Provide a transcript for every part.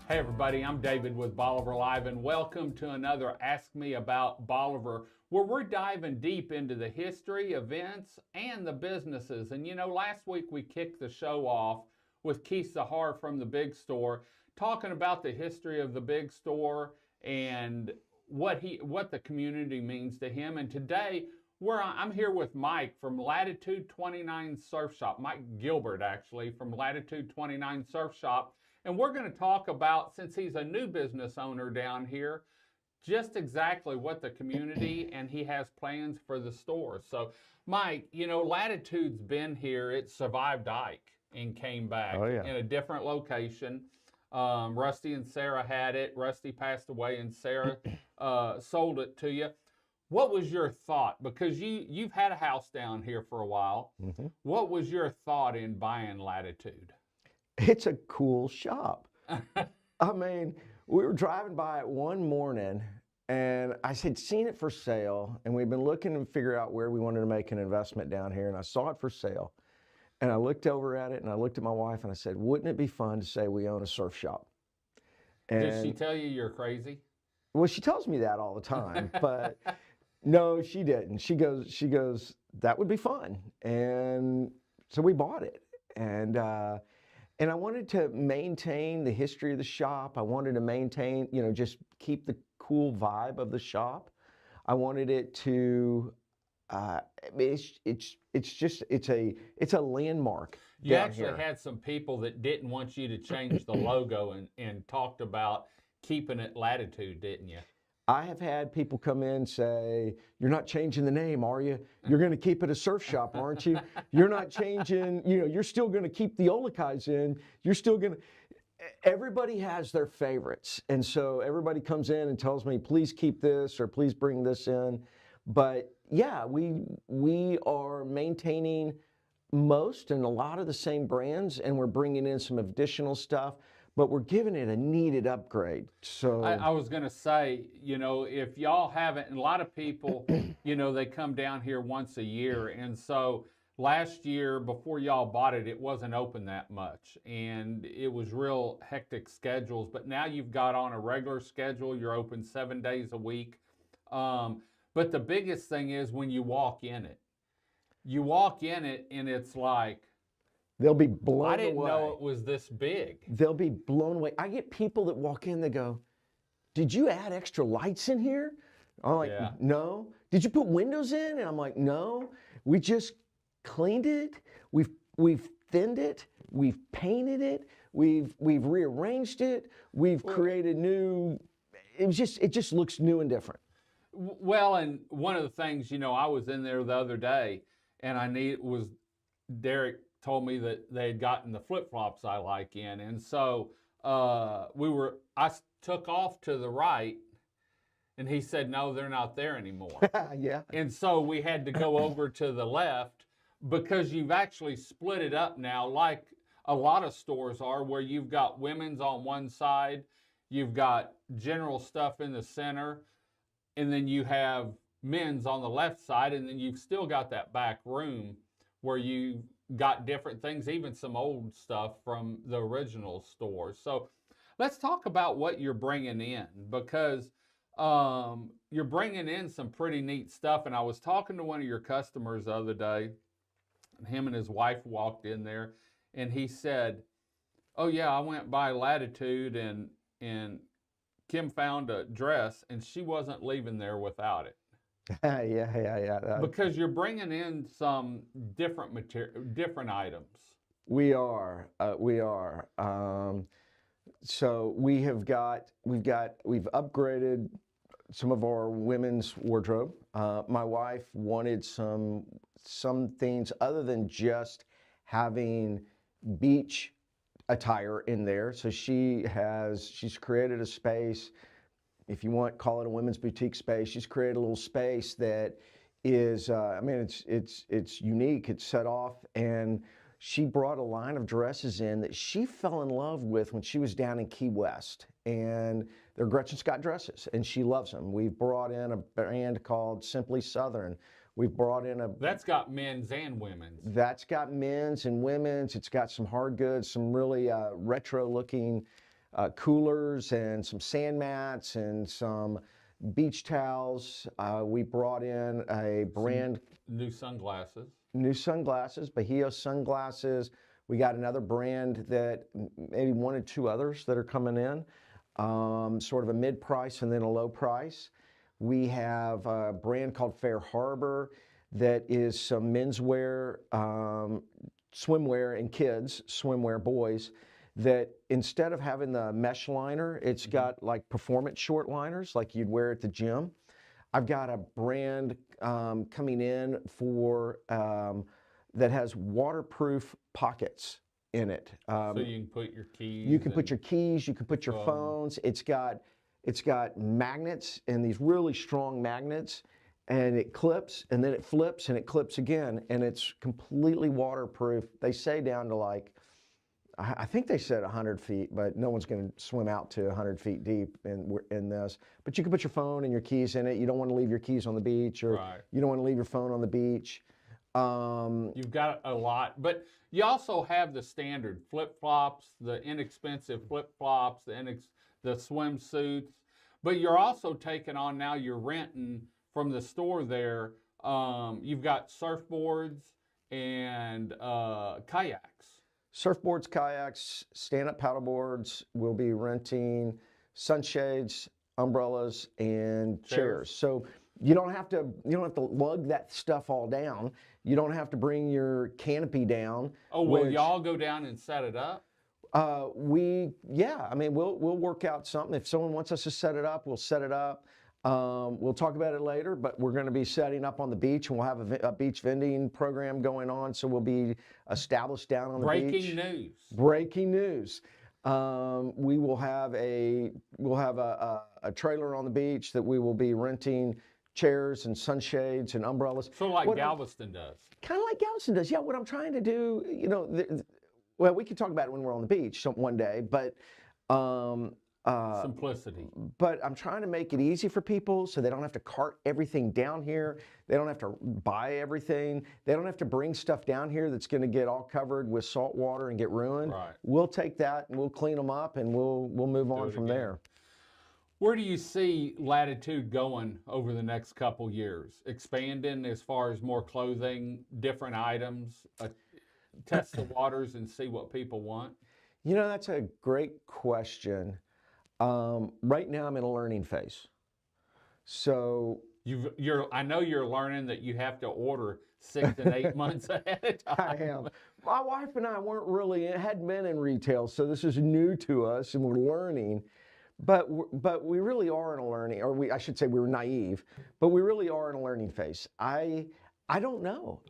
Hey everybody, I'm David with Bolivar Live, and welcome to another Ask Me About Bolivar, where we're diving deep into the history, events, and the businesses. And you know, last week we kicked the show off with Keith Zahar from the Big Store, talking about the history of the Big Store and what the community means to him. And today I'm here with Mike from Latitude 29 Surf Shop, Mike Gilbert actually from Latitude 29 Surf Shop. And we're going to talk about, since he's a new business owner down here, just exactly what the community and he has plans for the store. So, Mike, you know, Latitude's been here. It survived Ike and came back in a different location. Rusty and Sarah had it. Rusty passed away and Sarah sold it to you. What was your thought? Because you've had a house down here for a while. Mm-hmm. What was your thought in buying Latitude? It's a cool shop. I mean, we were driving by it one morning and I had seen it for sale, and we've been looking to figure out where we wanted to make an investment down here, and I saw it for sale. And I looked over at it and I looked at my wife and I said, wouldn't it be fun to say we own a surf shop? And did she tell you you're crazy? Well, she tells me that all the time, but no, she didn't. She goes, that would be fun. And so we bought it. And I wanted to maintain the history of the shop. I wanted to maintain, you know, just keep the cool vibe of the shop. I wanted it to, it's a landmark. You actually had some people that didn't want you to change the logo and talked about keeping it Latitude, didn't you? I have had people come in and say, you're not changing the name, are you? You're going to keep it a surf shop, aren't you? You're not changing, you know, you're still going to keep the Olakais in. You're still going to, everybody has their favorites. And so everybody comes in and tells me, please keep this or please bring this in. But yeah, we are maintaining most and a lot of the same brands, and we're bringing in some additional stuff. But we're giving it a needed upgrade. So I was going to say, you know, if y'all haven't, and a lot of people, you know, they come down here once a year. And so last year, before y'all bought it, it wasn't open that much. And it was real hectic schedules. But now you've got on a regular schedule. You're open 7 days a week. But the biggest thing is when you walk in it. You walk in it and it's like, they'll be blown away. I didn't know it was this big. They'll be blown away. I get people that walk in, they go, did you add extra lights in here? I'm like, no. Did you put windows in? And I'm like, no. We just cleaned it. We've thinned it. We've painted it. We've rearranged it. We've created new, it just looks new and different. Well, and one of the things, you know, I was in there the other day and Derek told me that they had gotten the flip-flops I like in. And so I took off to the right and he said, no, they're not there anymore. Yeah. And so we had to go over to the left because you've actually split it up now like a lot of stores are, where you've got women's on one side, you've got general stuff in the center, and then you have men's on the left side, and then you've still got that back room where you got different things, even some old stuff from the original stores. So let's talk about what you're bringing in, because you're bringing in some pretty neat stuff. And I was talking to one of your customers the other day, and him and his wife walked in there, and he said, oh yeah, I went by Latitude and Kim found a dress and she wasn't leaving there without it. Yeah. Because you're bringing in some different different items. We are. So we've upgraded some of our women's wardrobe. My wife wanted some things other than just having beach attire in there. So she's created a space. If you want, call it a women's boutique space. She's created a little space that is, I mean, it's unique. It's set off, and she brought a line of dresses in that she fell in love with when she was down in Key West, and they're Gretchen Scott dresses, and she loves them. We've brought in a brand called Simply Southern. We've brought in That's got men's and women's. That's got men's and women's. It's got some hard goods, some really retro-looking coolers and some sand mats and some beach towels. We brought in a brand New sunglasses. Bahia sunglasses. We got another brand that maybe one or two others that are coming in, sort of a mid price and then a low price. We have a brand called Fair Harbor that is some menswear, swimwear, and kids swimwear, boys, that instead of having the mesh liner, it's got like performance short liners like you'd wear at the gym. I've got a brand coming in for that has waterproof pockets in it. So you can put your keys. You can put your keys. You can put your phones. It's got magnets and these really strong magnets, and it clips and then it flips and it clips again, and it's completely waterproof. They say down to like, I think they said 100 feet, but no one's going to swim out to 100 feet deep in this. But you can put your phone and your keys in it. You don't want to leave your keys on the beach, or you don't want to leave your phone on the beach. You've got a lot, but you also have the standard flip-flops, the inexpensive flip-flops, the swimsuits. But you're also taking on now, you're renting from the store there. You've got surfboards and kayaks. Surfboards, kayaks, stand-up paddleboards. We'll be renting sunshades, umbrellas, and chairs. So you don't have to lug that stuff all down. You don't have to bring your canopy down. Oh, will y'all go down and set it up? Yeah. I mean, we'll work out something. If someone wants us to set it up, we'll set it up. We'll talk about it later, but we're going to be setting up on the beach, and we'll have a beach vending program going on. So we'll be established down on the beach. Breaking news. We'll have a trailer on the beach that we will be renting chairs and sunshades and umbrellas. So like Galveston does. Kind of like Galveston does. Yeah. What I'm trying to do, well, we can talk about it when we're on the beach one day, but simplicity. But I'm trying to make it easy for people so they don't have to cart everything down here. They don't have to buy everything. They don't have to bring stuff down here that's going to get all covered with salt water and get ruined. Right. We'll take that and we'll clean them up, and we'll move on from there. Where do you see Latitude going over the next couple years? Expanding as far as more clothing, different items, test the waters and see what people want? That's a great question. Right now I'm in a learning phase. So I know you're learning that you have to order 6 and 8 months ahead of time. I am. My wife and I hadn't been in retail, so this is new to us, and we're learning. But we really are in a learning, I should say we were naive, but we really are in a learning phase. I don't know.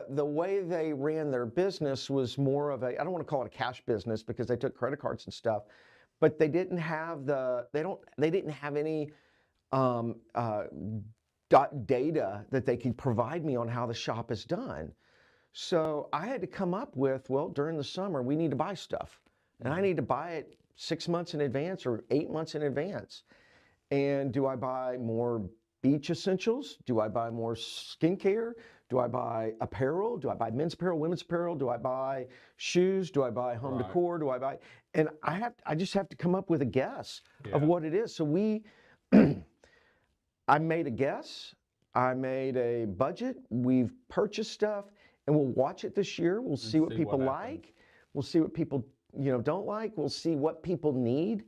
The way they ran their business was more of I don't want to call it a cash business because they took credit cards and stuff, but they didn't have any data that they could provide me on how the shop is done. So I had to come up with, well, during the summer we need to buy stuff, and I need to buy it 6 months in advance or 8 months in advance. And do I buy more beach essentials? Do I buy more skincare? Do I buy apparel? Do I buy men's apparel, women's apparel? Do I buy shoes? Do I buy home decor? Do I buy? And I just have to come up with a guess of what it is. So I made a guess. I made a budget. We've purchased stuff, and we'll watch it this year. We'll see what people like. We'll see what people don't like. We'll see what people need,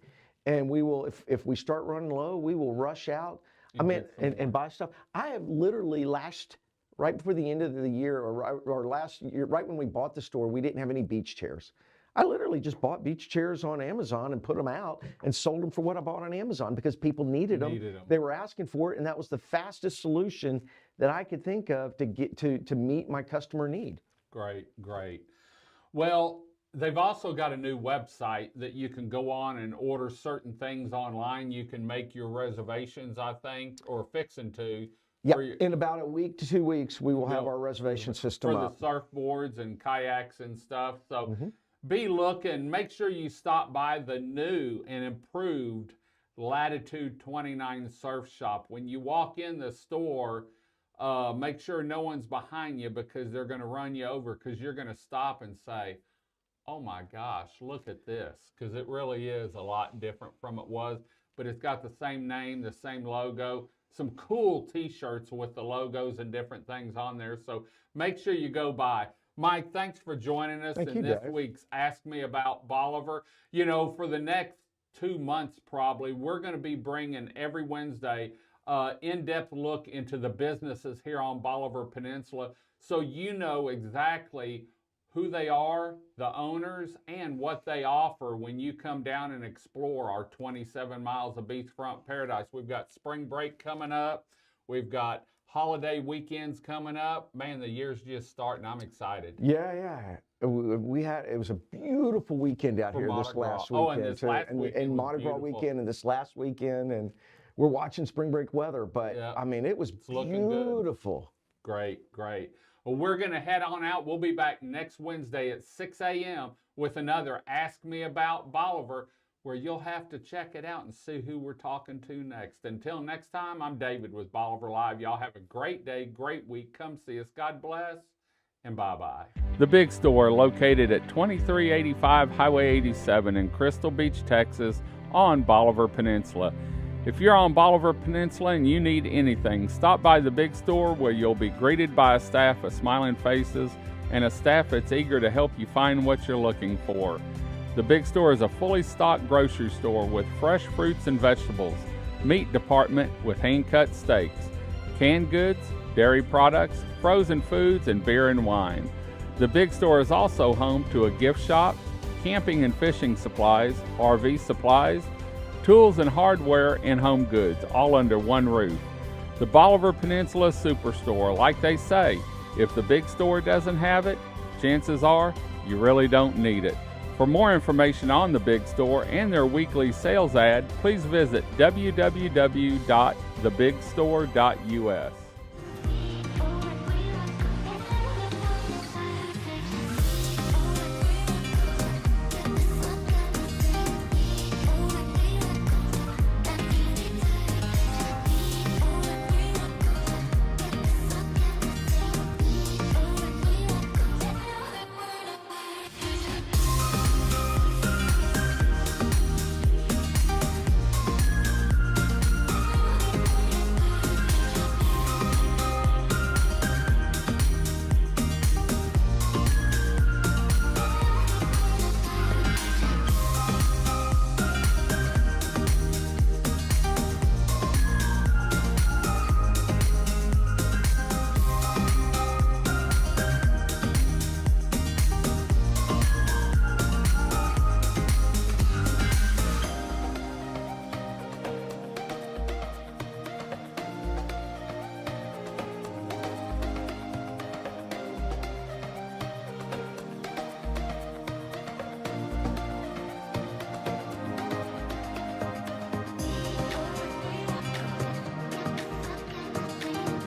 and we will. If we start running low, we will rush out. And buy stuff. I have literally right before the end of the year or last year, right when we bought the store, we didn't have any beach chairs. I literally just bought beach chairs on Amazon and put them out and sold them for what I bought on Amazon because people needed them. They were asking for it, and that was the fastest solution that I could think of to get to meet my customer need. Great. Well, they've also got a new website that you can go on and order certain things online. You can make your reservations, I think, or fixing to. Yeah, in about a week to 2 weeks, we will have our reservation system up. For the surfboards and kayaks and stuff. So be looking. Make sure you stop by the new and improved Latitude 29 Surf Shop. When you walk in the store, make sure no one's behind you because they're going to run you over because you're going to stop and say, Oh my gosh, look at this, because it really is a lot different from it was, but it's got the same name, the same logo, some cool t-shirts with the logos and different things on there. So make sure you go by. Mike, thanks for joining us Thank in you, this Dave. week's Ask Me About Bolivar. You know, for the next 2 months probably, we're going to be bringing every Wednesday in-depth look into the businesses here on Bolivar Peninsula, so you know exactly who they are, the owners, and what they offer when you come down and explore our 27 miles of beachfront paradise. We've got spring break coming up. We've got holiday weekends coming up. Man, the year's just starting. I'm excited. Yeah. It was a beautiful weekend out here this last weekend. Oh, and this last weekend and was Mardi Gras beautiful. weekend and this last weekend, and we're watching spring break weather. But Yeah, I mean, it was beautiful. Great, great. Well, we're going to head on out. We'll be back next Wednesday at 6 a.m. with another Ask Me About Bolivar, where you'll have to check it out and see who we're talking to next. Until next time, I'm David with Bolivar Live. Y'all have a great day, great week. Come see us. God bless, and bye-bye. The Big Store, located at 2385 Highway 87 in Crystal Beach, Texas, on Bolivar Peninsula. If you're on Bolivar Peninsula and you need anything, stop by the Big Store, where you'll be greeted by a staff of smiling faces and a staff that's eager to help you find what you're looking for. The Big Store is a fully stocked grocery store with fresh fruits and vegetables, meat department with hand-cut steaks, canned goods, dairy products, frozen foods, and beer and wine. The Big Store is also home to a gift shop, camping and fishing supplies, RV supplies, tools and hardware, and home goods, all under one roof. The Bolivar Peninsula Superstore, like they say, if the Big Store doesn't have it, chances are you really don't need it. For more information on the Big Store and their weekly sales ad, please visit www.thebigstore.us.